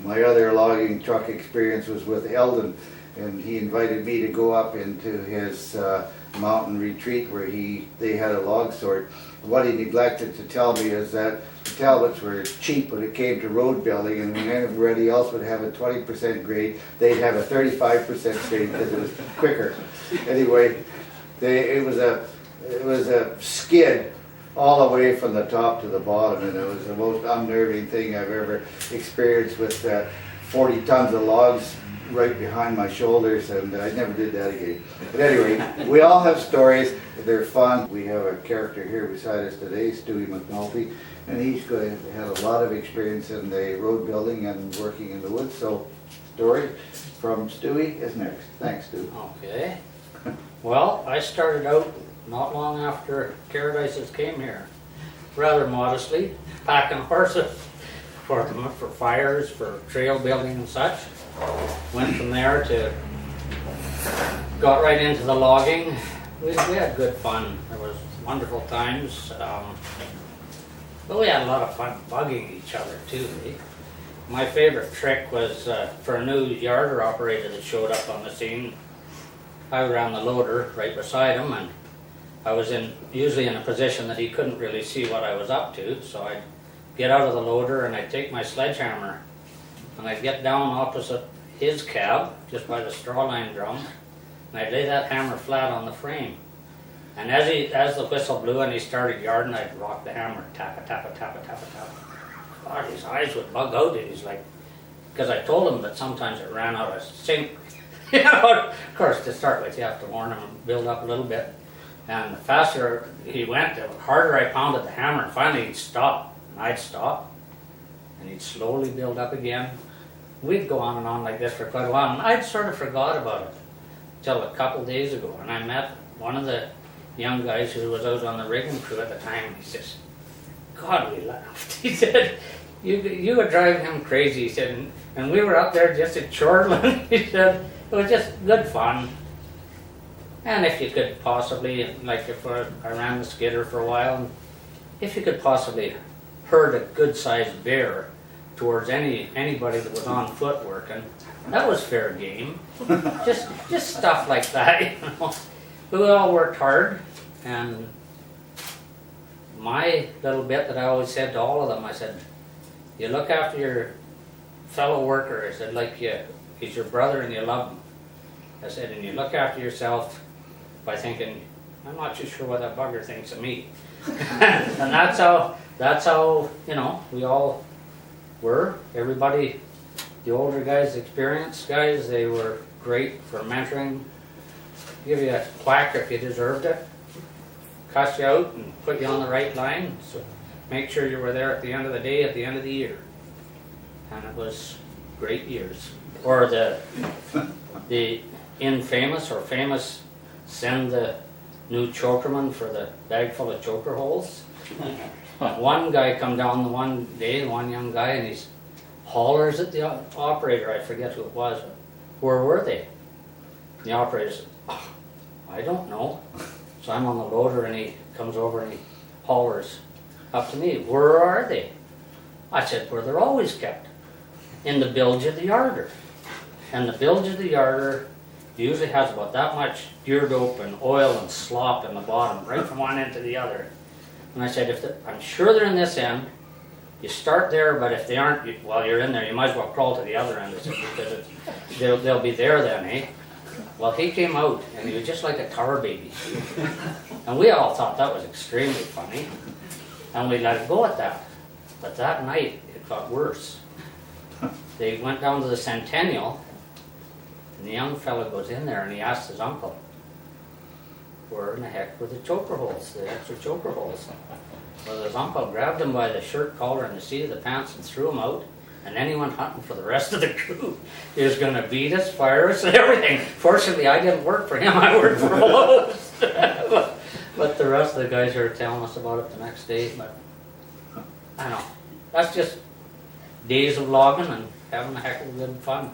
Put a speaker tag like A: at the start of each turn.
A: My other logging truck experience was with Eldon, and he invited me to go up into his mountain retreat where they had a log sort. What he neglected to tell me is that the Talbots were cheap when it came to road building, and when everybody else would have a 20% grade, they'd have a 35% grade because it was quicker. Anyway, it was a skid all the way from the top to the bottom, and it was the most unnerving thing I've ever experienced with 40 tons of logs right behind my shoulders, and I never did that again. But anyway, we all have stories. They're fun. We have a character here beside us today, Stu McNolty, and he's had a lot of experience in the road building and working in the woods. So, story from Stewie is next. Thanks, Stu.
B: Okay. Well, I started out not long after Paradises came here, rather modestly, packing horses for fires, for trail building and such. Went from there to, got right into the logging. We had good fun. There was wonderful times. But we had a lot of fun bugging each other too. My favorite trick was for a new yarder operator that showed up on the scene. I ran the loader right beside him, and I was usually in a position that he couldn't really see what I was up to, so I'd get out of the loader and I'd take my sledgehammer and I'd get down opposite his cab, just by the straw line drum, and I'd lay that hammer flat on the frame. And as the whistle blew and he started yarding, I'd rock the hammer, tap it, tap it, tap it, tap it, tap it. God, his eyes would bug out. He's like, because I told him that sometimes it ran out of sync. You know, of course, to start with, you have to warn him and build up a little bit. And the faster he went, the harder I pounded the hammer, and finally he'd stop, and I'd stop, and he'd slowly build up again. We'd go on and on like this for quite a while, and I'd sort of forgot about it till a couple days ago, and I met one of the young guys who was out on the rigging crew at the time, and he says, God, we laughed. He said, you were driving him crazy, he said, and we were up there just at chortling. He said, it was just good fun. And if you could possibly, like if I ran the skidder for a while, and if you could possibly herd a good-sized bear towards anybody that was on foot working, that was fair game. just stuff like that, you know. But we all worked hard, and my little bit that I always said to all of them, I said, you look after your fellow worker. I said, like he's your brother and you love him. I said, and you look after yourself by thinking, I'm not too sure what that bugger thinks of me. And that's how, you know, we all were. Everybody, the older guys, the experienced guys, they were great for mentoring. Give you a whack if you deserved it. Cuss you out and put you on the right line. So make sure you were there at the end of the day, at the end of the year. And it was great years. Or the infamous or famous send the new chokerman for the bag full of choker holes. One guy come down the one day, one young guy, and he's hollers at the operator. I forget who it was. Where were they? The operator said, oh, I don't know. So I'm on the loader, and he comes over and he hollers up to me, where are they? I said, where they're always kept, in the bilge of the yarder. And the bilge of the yarder usually has about that much gear dope and oil and slop in the bottom, right from one end to the other. And I said, I'm sure they're in this end. You start there, but if they aren't, while you're in there, you might as well crawl to the other end, because they'll be there then, eh? Well, he came out, and he was just like a tar baby. And we all thought that was extremely funny. And we let it go at that. But that night, it got worse. They went down to the Centennial, and the young fellow goes in there, and he asked his uncle, where in the heck were the choker holes, the extra choker holes? Well, his uncle grabbed him by the shirt collar and the seat of the pants and threw him out, and then he went hunting for the rest of the crew. He was going to beat us, fire us, and everything. Fortunately, I didn't work for him, I worked for Lowe's. But the rest of the guys were telling us about it the next day. But I don't know, that's just days of logging and having a heck of a good fun.